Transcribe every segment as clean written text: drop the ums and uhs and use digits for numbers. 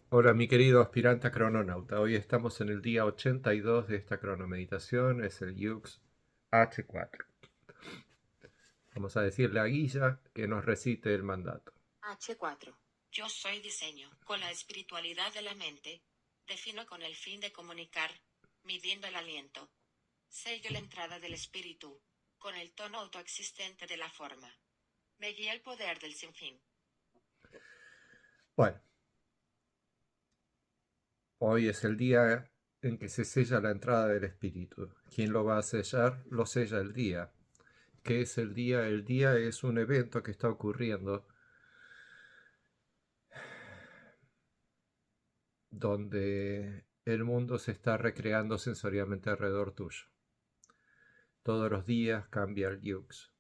Hola, mi querido aspirante a crononauta. Hoy estamos en el día 82 de esta cronomeditación. Es el Yux H4. Vamos a decirle a Guilla que nos recite el mandato. H4. Yo soy diseño. Con la espiritualidad de la mente, defino con el fin de comunicar, midiendo el aliento. Sello la entrada del espíritu, con el tono autoexistente de la forma. Me guía el poder del sinfín. Bueno, hoy es el día en que se sella la entrada del espíritu. ¿Quién lo va a sellar? Lo sella el día. ¿Qué es el día? El día es un evento que está ocurriendo donde el mundo se está recreando sensorialmente alrededor tuyo. Todos los días cambia el Yux.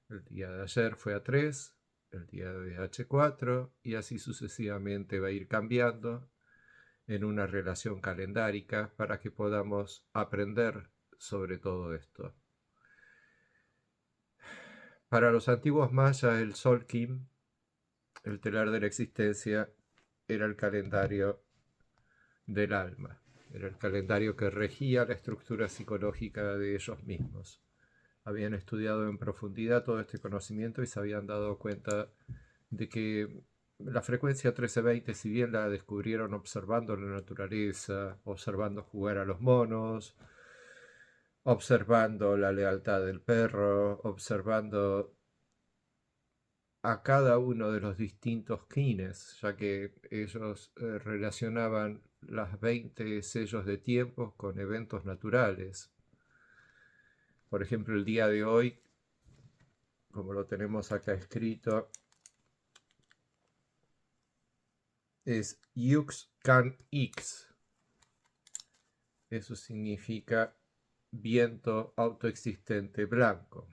El día de ayer fue a 3, el día de hoy H4 y así sucesivamente va a ir cambiando en una relación calendárica para que podamos aprender sobre todo esto. Para los antiguos mayas el Sol Kim, el telar de la existencia, era el calendario del alma, era el calendario que regía la estructura psicológica de ellos mismos. Habían estudiado en profundidad todo este conocimiento y se habían dado cuenta de que la frecuencia 1320, si bien la descubrieron observando la naturaleza, observando jugar a los monos, observando la lealtad del perro, observando a cada uno de los distintos kines, ya que ellos relacionaban las 20 sellos de tiempo con eventos naturales. Por ejemplo, el día de hoy, como lo tenemos acá escrito, es Yux Can X. Eso significa viento autoexistente blanco.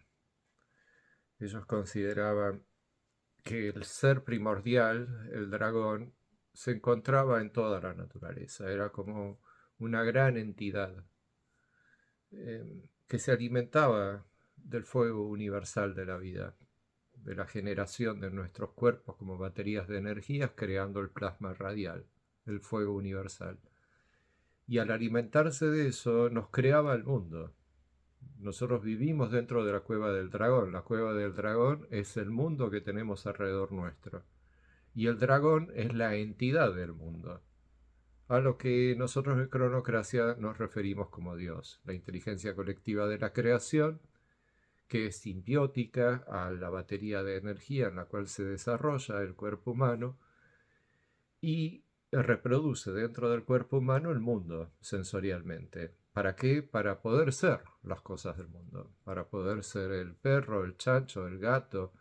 Ellos consideraban que el ser primordial, el dragón, se encontraba en toda la naturaleza. Era como una gran entidad que se alimentaba del fuego universal de la vida, de la generación de nuestros cuerpos como baterías de energías, creando el plasma radial, el fuego universal. Y al alimentarse de eso nos creaba el mundo. Nosotros vivimos dentro de la cueva del dragón. La cueva del dragón es el mundo que tenemos alrededor nuestro. Y el dragón es la entidad del mundo, a lo que nosotros en Cronocracia nos referimos como Dios, la inteligencia colectiva de la creación, que es simbiótica a la batería de energía en la cual se desarrolla el cuerpo humano y reproduce dentro del cuerpo humano el mundo sensorialmente. ¿Para qué? Para poder ser las cosas del mundo, para poder ser el perro, el chancho, el gato,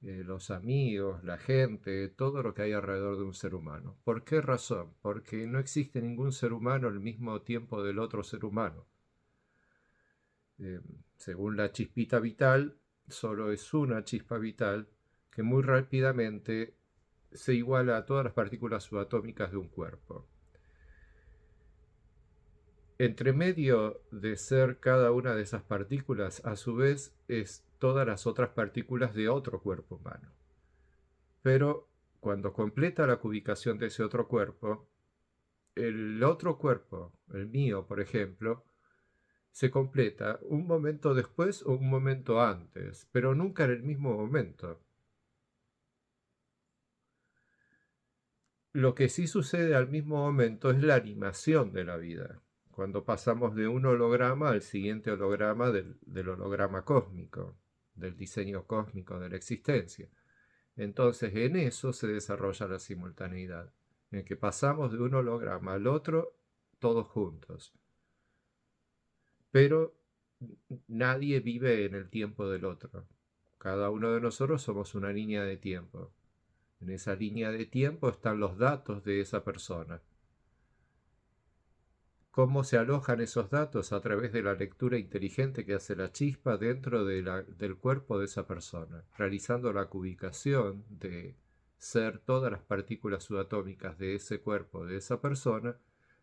los amigos, la gente, todo lo que hay alrededor de un ser humano. ¿Por qué razón? Porque no existe ningún ser humano al mismo tiempo del otro ser humano. Eh, Según la chispita vital, solo es una chispa vital que muy rápidamente se iguala a todas las partículas subatómicas de un cuerpo. Entre medio de ser cada una de esas partículas, a su vez, es todas las otras partículas de otro cuerpo humano. Pero cuando completa la cubicación de ese otro cuerpo, el otro cuerpo, el mío, por ejemplo, se completa un momento después o un momento antes, pero nunca en el mismo momento. Lo que sí sucede al mismo momento es la animación de la vida, cuando pasamos de un holograma al siguiente holograma del holograma cósmico, del diseño cósmico de la existencia. Entonces en eso se desarrolla la simultaneidad, en que pasamos de un holograma al otro todos juntos. Pero nadie vive en el tiempo del otro. Cada uno de nosotros somos una línea de tiempo. En esa línea de tiempo están los datos de esa persona. ¿Cómo se alojan esos datos? A través de la lectura inteligente que hace la chispa dentro del cuerpo de esa persona, realizando la cubicación de ser todas las partículas subatómicas de ese cuerpo de esa persona.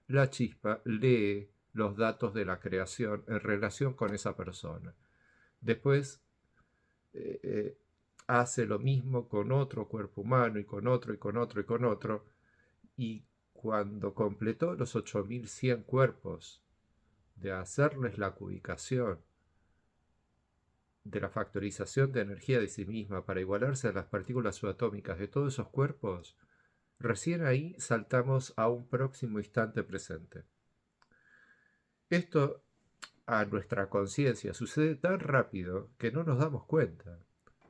La chispa lee los datos de la creación en relación con esa persona. Después eh, eh, hace lo mismo con otro cuerpo humano y con otro y con otro y con otro, y cuando completó los 8100 cuerpos, de hacerles la cubicación, de la factorización de energía de sí misma para igualarse a las partículas subatómicas de todos esos cuerpos, recién ahí saltamos a un próximo instante presente. Esto a nuestra conciencia sucede tan rápido que no nos damos cuenta.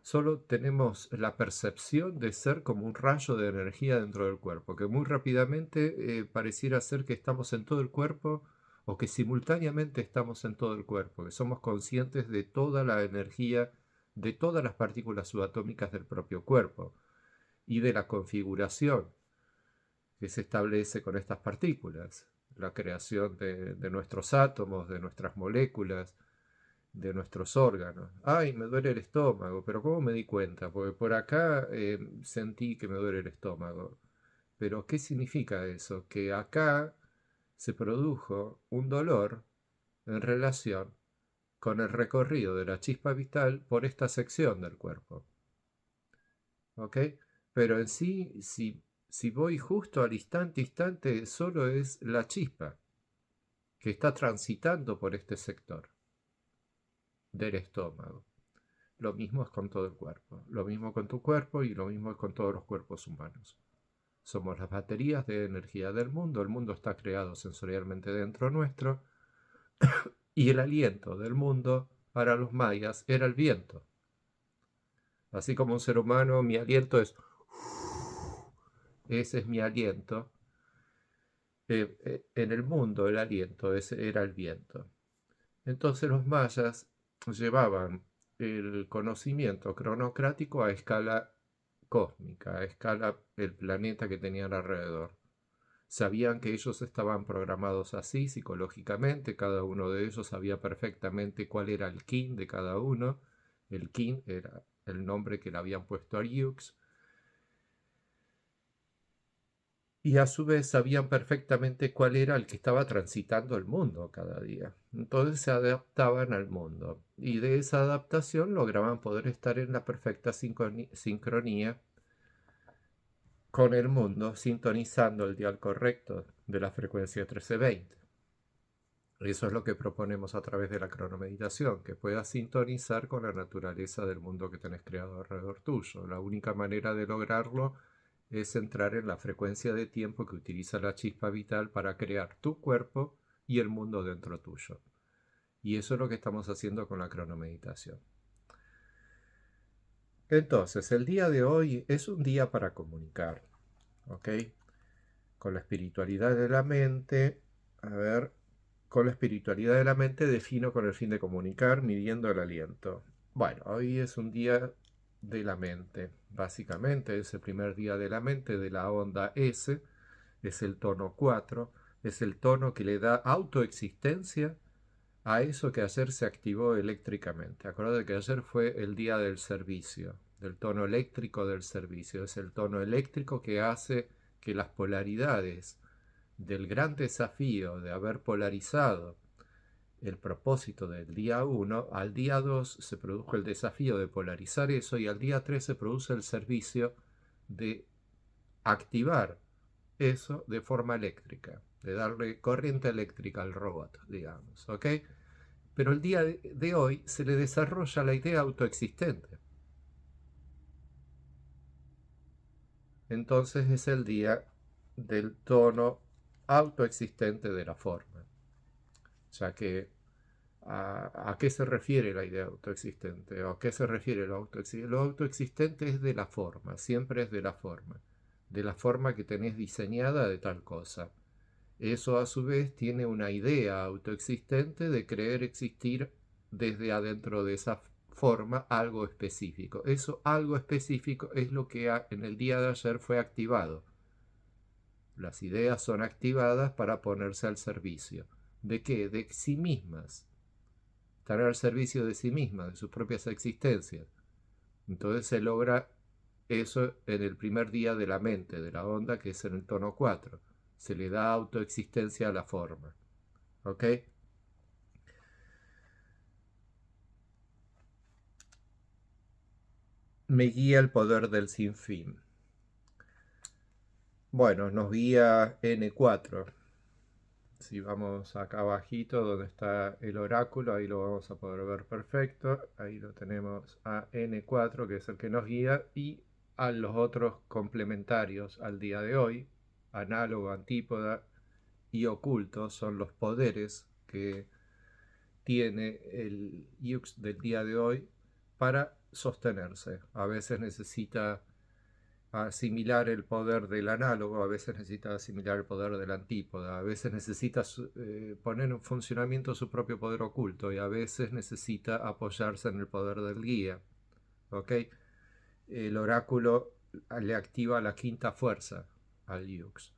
Solo tenemos la percepción de ser como un rayo de energía dentro del cuerpo, que muy rápidamente pareciera ser que estamos en todo el cuerpo o que simultáneamente estamos en todo el cuerpo, que somos conscientes de toda la energía, de todas las partículas subatómicas del propio cuerpo y de la configuración que se establece con estas partículas, la creación de nuestros átomos, de nuestras moléculas, de nuestros órganos. Ay, me duele el estómago, pero ¿cómo me di cuenta? Porque por acá sentí que me duele el estómago. Pero ¿qué significa eso? Que acá se produjo un dolor en relación con el recorrido de la chispa vital por esta sección del cuerpo. ¿Ok? Pero en sí, si voy justo al instante, solo es la chispa que está transitando por este sector del estómago. Lo mismo es con todo el cuerpo, lo mismo con tu cuerpo y lo mismo es con todos los cuerpos humanos. Somos las baterías de energía del mundo, el mundo está creado sensorialmente dentro nuestro y el aliento del mundo para los mayas era el viento. Así como un ser humano, mi aliento es... Ese es mi aliento. En el mundo el aliento era el viento. Entonces los mayas llevaban el conocimiento cronocrático a escala cósmica, a escala del planeta que tenían alrededor. Sabían que ellos estaban programados así psicológicamente, cada uno de ellos sabía perfectamente cuál era el kin de cada uno. El kin era el nombre que le habían puesto a Ryux, y a su vez sabían perfectamente cuál era el que estaba transitando el mundo cada día. Entonces se adaptaban al mundo y de esa adaptación lograban poder estar en la perfecta sincronía con el mundo, sintonizando el dial correcto de la frecuencia 1320. Eso es lo que proponemos a través de la cronomeditación, que puedas sintonizar con la naturaleza del mundo que tenés creado alrededor tuyo. La única manera de lograrlo es entrar en la frecuencia de tiempo que utiliza la chispa vital para crear tu cuerpo y el mundo dentro tuyo. Y eso es lo que estamos haciendo con la cronomeditación. Entonces, el día de hoy es un día para comunicar, ¿ok? Con la espiritualidad de la mente, a ver, con la espiritualidad de la mente defino con el fin de comunicar, midiendo el aliento. Bueno, hoy es un día de la mente, básicamente es el primer día de la mente de la onda S, es el tono 4, es el tono que le da autoexistencia a eso que ayer se activó eléctricamente. Acuérdate que ayer fue el día del servicio, del tono eléctrico del servicio, es el tono eléctrico que hace que las polaridades del gran desafío de haber polarizado el propósito del día 1, al día 2 se produjo el desafío de polarizar eso y al día 3 se produce el servicio de activar eso de forma eléctrica, de darle corriente eléctrica al robot, digamos, ¿ok? Pero el día de hoy se le desarrolla la idea autoexistente. Entonces es el día del tono autoexistente de la forma, ya que ¿a qué se refiere la idea autoexistente? ¿O a qué se refiere lo autoexistente? Lo autoexistente es de la forma, siempre es de la forma que tenés diseñada de tal cosa. Eso a su vez tiene una idea autoexistente de creer existir desde adentro de esa forma algo específico. Eso algo específico es lo que en el día de ayer fue activado. Las ideas son activadas para ponerse al servicio. ¿De qué? De sí mismas. Estar al servicio de sí mismas, de sus propias existencias. Entonces se logra eso en el primer día de la mente, de la onda, que es en el tono 4. Se le da autoexistencia a la forma. ¿Ok? Me guía el poder del sinfín. Bueno, nos guía N4. Si vamos acá abajito donde está el oráculo, ahí lo vamos a poder ver perfecto. Ahí lo tenemos a N4, que es el que nos guía, y a los otros complementarios al día de hoy, análogo, antípoda y oculto, son los poderes que tiene el Yux del día de hoy para sostenerse. A veces necesita asimilar el poder del análogo, a veces necesita asimilar el poder del antípoda, a veces necesita poner en funcionamiento su propio poder oculto y a veces necesita apoyarse en el poder del guía. ¿Ok? El oráculo le activa la quinta fuerza al Yux.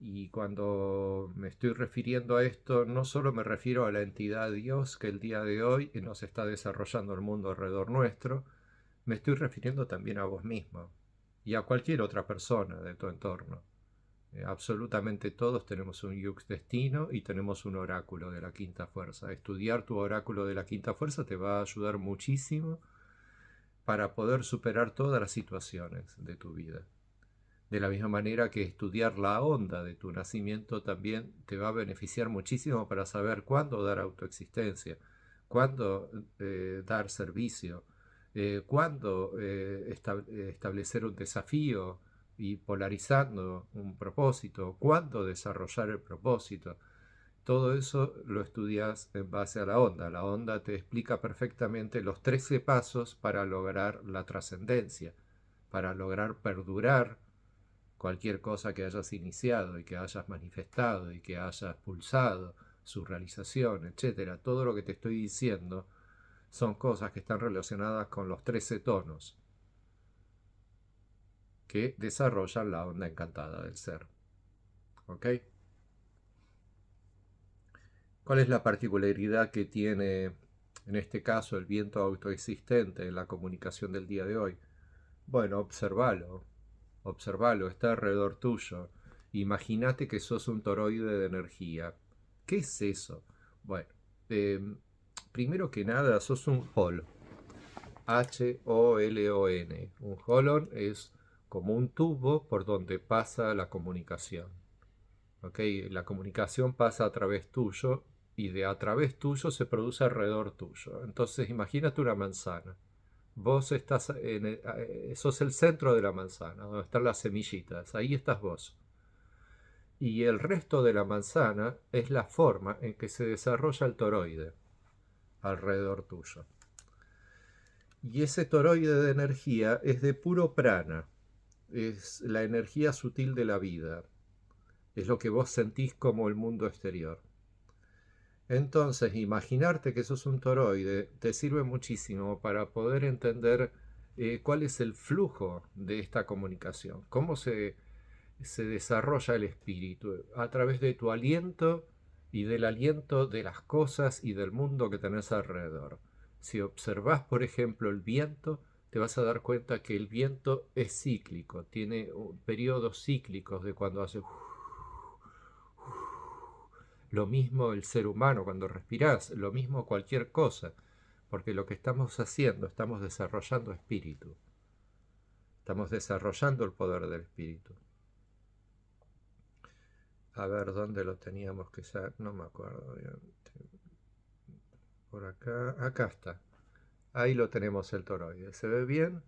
Y cuando me estoy refiriendo a esto, no solo me refiero a la entidad Dios que el día de hoy nos está desarrollando el mundo alrededor nuestro, me estoy refiriendo también a vos mismo y a cualquier otra persona de tu entorno. Absolutamente todos tenemos un Yux destino y tenemos un oráculo de la quinta fuerza. Estudiar tu oráculo de la quinta fuerza te va a ayudar muchísimo para poder superar todas las situaciones de tu vida. De la misma manera que estudiar la onda de tu nacimiento también te va a beneficiar muchísimo para saber cuándo dar autoexistencia, cuándo dar servicio, cuándo establecer un desafío y polarizando un propósito, cuándo desarrollar el propósito. Todo eso lo estudias en base a la onda. La onda te explica perfectamente los 13 pasos para lograr la trascendencia, para lograr perdurar cualquier cosa que hayas iniciado y que hayas manifestado y que hayas pulsado, su realización, etcétera. Todo lo que te estoy diciendo son cosas que están relacionadas con los 13 tonos que desarrollan la onda encantada del ser. ¿Ok? ¿Cuál es la particularidad que tiene en este caso el viento autoexistente en la comunicación del día de hoy? Bueno, observalo, está alrededor tuyo. Imagínate que sos un toroide de energía. ¿Qué es eso? Bueno, eh, primero que nada, sos un holon. Holon. Un holon es como un tubo por donde pasa la comunicación. ¿Ok? La comunicación pasa a través tuyo y de a través tuyo se produce alrededor tuyo. Entonces, imagínate una manzana. Vos estás sos el centro de la manzana, donde están las semillitas, ahí estás vos. Y el resto de la manzana es la forma en que se desarrolla el toroide alrededor tuyo. Y ese toroide de energía es de puro prana, es la energía sutil de la vida, es lo que vos sentís como el mundo exterior. Entonces, imaginarte que sos un toroide te sirve muchísimo para poder entender cuál es el flujo de esta comunicación, cómo se desarrolla el espíritu a través de tu aliento y del aliento de las cosas y del mundo que tenés alrededor. Si observás, por ejemplo, el viento, te vas a dar cuenta que el viento es cíclico, tiene periodos cíclicos de cuando hace lo mismo el ser humano cuando respirás, lo mismo cualquier cosa, porque lo que estamos haciendo, estamos desarrollando espíritu, estamos desarrollando el poder del espíritu. A ver, ¿dónde lo teníamos que ya? No me acuerdo bien. Por acá, acá está. Ahí lo tenemos el toroide. ¿Se ve bien?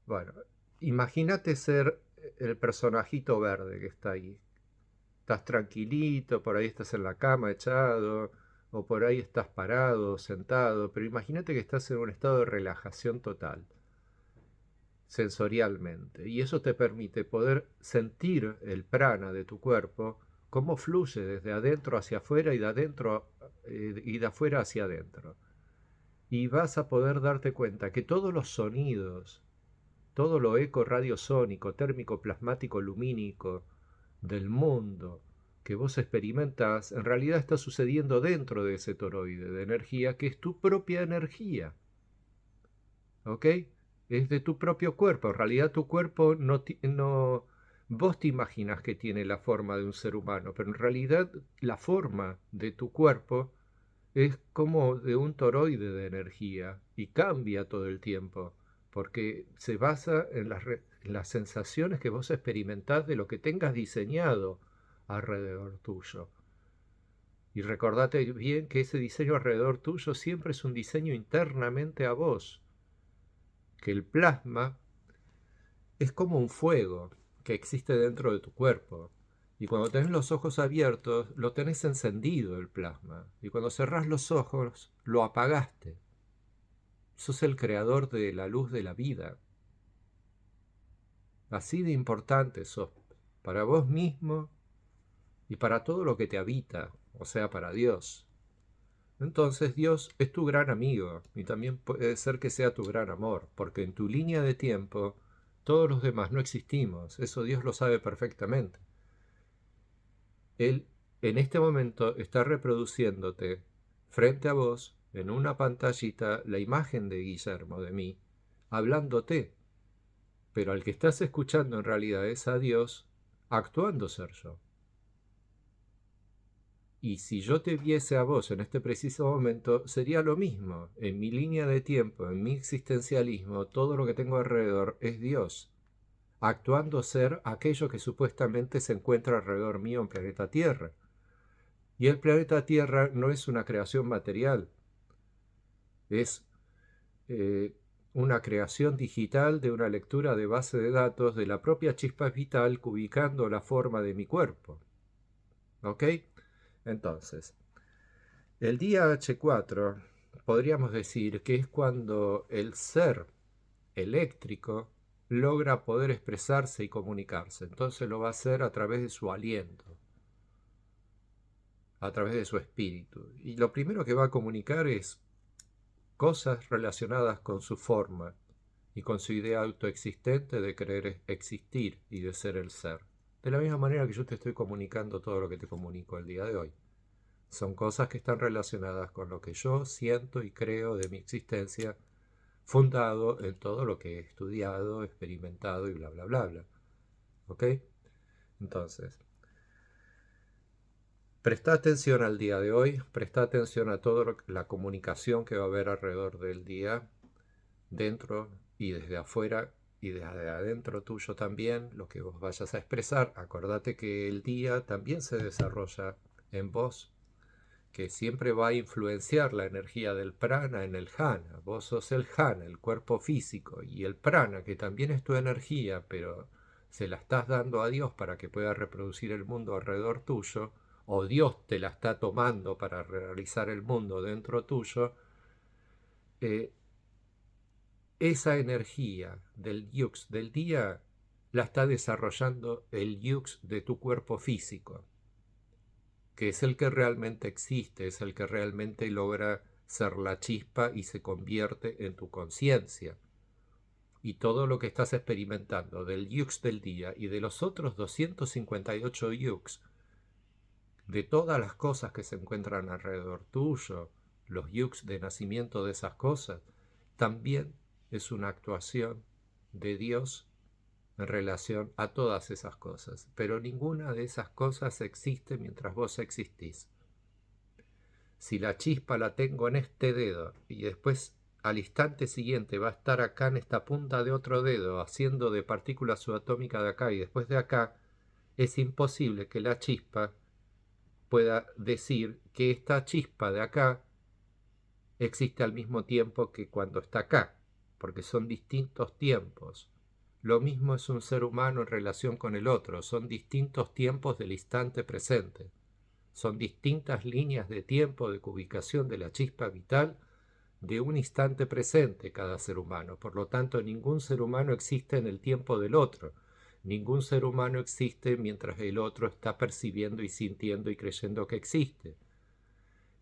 Bueno, imagínate ser el personajito verde que está ahí. Estás tranquilito, por ahí estás en la cama echado, o por ahí estás parado, sentado, pero imagínate que estás en un estado de relajación total, sensorialmente, y eso te permite poder sentir el prana de tu cuerpo, cómo fluye desde adentro hacia afuera y de adentro y de afuera hacia adentro. Y vas a poder darte cuenta que todos los sonidos, todo lo eco radiosónico, térmico, plasmático, lumínico del mundo que vos experimentás, en realidad está sucediendo dentro de ese toroide de energía que es tu propia energía. ¿Ok? Es de tu propio cuerpo. En realidad tu cuerpo no. Vos te imaginas que tiene la forma de un ser humano, pero en realidad la forma de tu cuerpo es como de un toroide de energía y cambia todo el tiempo porque se basa en en las sensaciones que vos experimentás de lo que tengas diseñado alrededor tuyo. Y recordate bien que ese diseño alrededor tuyo siempre es un diseño internamente a vos, que el plasma es como un fuego que existe dentro de tu cuerpo. Y cuando tenés los ojos abiertos, lo tenés encendido el plasma. Y cuando cerrás los ojos, lo apagaste. Sos el creador de la luz de la vida. Así de importante sos para vos mismo y para todo lo que te habita, o sea, para Dios. Entonces Dios es tu gran amigo y también puede ser que sea tu gran amor, porque en tu línea de tiempo todos los demás no existimos, eso Dios lo sabe perfectamente. Él en este momento está reproduciéndote frente a vos en una pantallita la imagen de Guillermo, de mí, hablándote, pero al que estás escuchando en realidad es a Dios actuando ser yo. Y si yo te viese a vos en este preciso momento, sería lo mismo. En mi línea de tiempo, en mi existencialismo, todo lo que tengo alrededor es Dios, actuando ser aquello que supuestamente se encuentra alrededor mío en planeta Tierra. Y el planeta Tierra no es una creación material, es una creación digital de una lectura de base de datos de la propia chispa vital ubicando la forma de mi cuerpo. ¿Ok? Entonces, el día H4 podríamos decir que es cuando el ser eléctrico logra poder expresarse y comunicarse. Entonces lo va a hacer a través de su aliento, a través de su espíritu. Y lo primero que va a comunicar es cosas relacionadas con su forma y con su idea autoexistente de querer existir y de ser el ser. De la misma manera que yo te estoy comunicando todo lo que te comunico el día de hoy. Son cosas que están relacionadas con lo que yo siento y creo de mi existencia, fundado en todo lo que he estudiado, experimentado y bla, bla, bla, bla. ¿Ok? Entonces, presta atención al día de hoy, presta atención a toda la comunicación que va a haber alrededor del día, dentro y desde afuera y desde adentro tuyo también, lo que vos vayas a expresar. Acordate que el día también se desarrolla en vos, que siempre va a influenciar la energía del prana en el jana. Vos sos el jana, el cuerpo físico, y el prana, que también es tu energía, pero se la estás dando a Dios para que pueda reproducir el mundo alrededor tuyo, o Dios te la está tomando para realizar el mundo dentro tuyo. Esa energía del yux del día la está desarrollando el yux de tu cuerpo físico, que es el que realmente existe, es el que realmente logra ser la chispa y se convierte en tu conciencia. Y todo lo que estás experimentando del yux del día y de los otros 258 yux, de todas las cosas que se encuentran alrededor tuyo, los yux de nacimiento de esas cosas, también es una actuación de Dios en relación a todas esas cosas, pero ninguna de esas cosas existe mientras vos existís. Si la chispa la tengo en este dedo y después al instante siguiente va a estar acá en esta punta de otro dedo haciendo de partícula subatómica de acá y después de acá, es imposible que la chispa pueda decir que esta chispa de acá existe al mismo tiempo que cuando está acá, porque son distintos tiempos. Lo mismo es un ser humano en relación con el otro, son distintos tiempos del instante presente. Son distintas líneas de tiempo de ubicación de la chispa vital de un instante presente cada ser humano. Por lo tanto, ningún ser humano existe en el tiempo del otro. Ningún ser humano existe mientras el otro está percibiendo y sintiendo y creyendo que existe.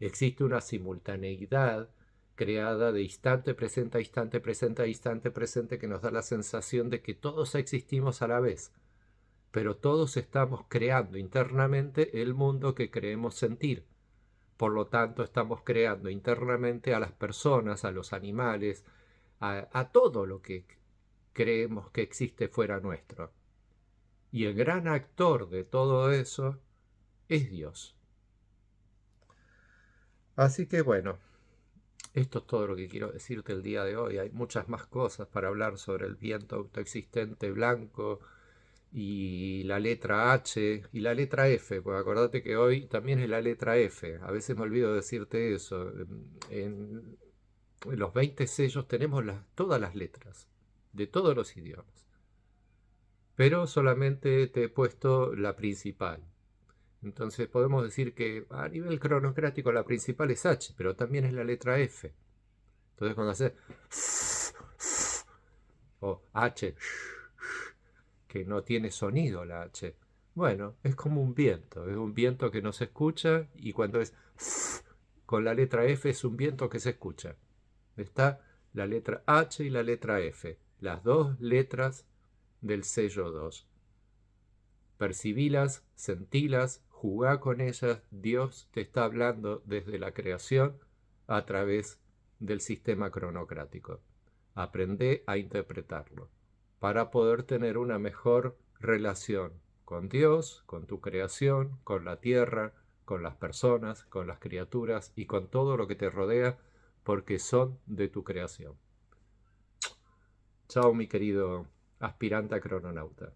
Existe una simultaneidad creada de instante presente a instante presente a instante presente que nos da la sensación de que todos existimos a la vez, pero todos estamos creando internamente el mundo que creemos sentir. Por lo tanto, estamos creando internamente a las personas, a los animales, a todo lo que creemos que existe fuera nuestro. Y el gran actor de todo eso es Dios. Así que bueno, Esto es todo lo que quiero decirte el día de hoy. Hay muchas más cosas para hablar sobre el viento autoexistente blanco y la letra H y la letra F, porque acordate que hoy también es la letra F. A veces me olvido decirte eso. En los 20 sellos tenemos todas las letras de todos los idiomas, pero solamente te he puesto la principal. Entonces podemos decir que a nivel cronocrático la principal es H, pero también es la letra F. Entonces cuando haces o H, que no tiene sonido la H, bueno, es como es un viento que no se escucha, y cuando es con la letra F es un viento que se escucha. Está la letra H y la letra F, las dos letras del sello 2. Percibilas, sentilas, jugá con ellas. Dios te está hablando desde la creación a través del sistema cronocrático. Aprende a interpretarlo para poder tener una mejor relación con Dios, con tu creación, con la tierra, con las personas, con las criaturas y con todo lo que te rodea, porque son de tu creación. Chao, mi querido aspirante a crononauta.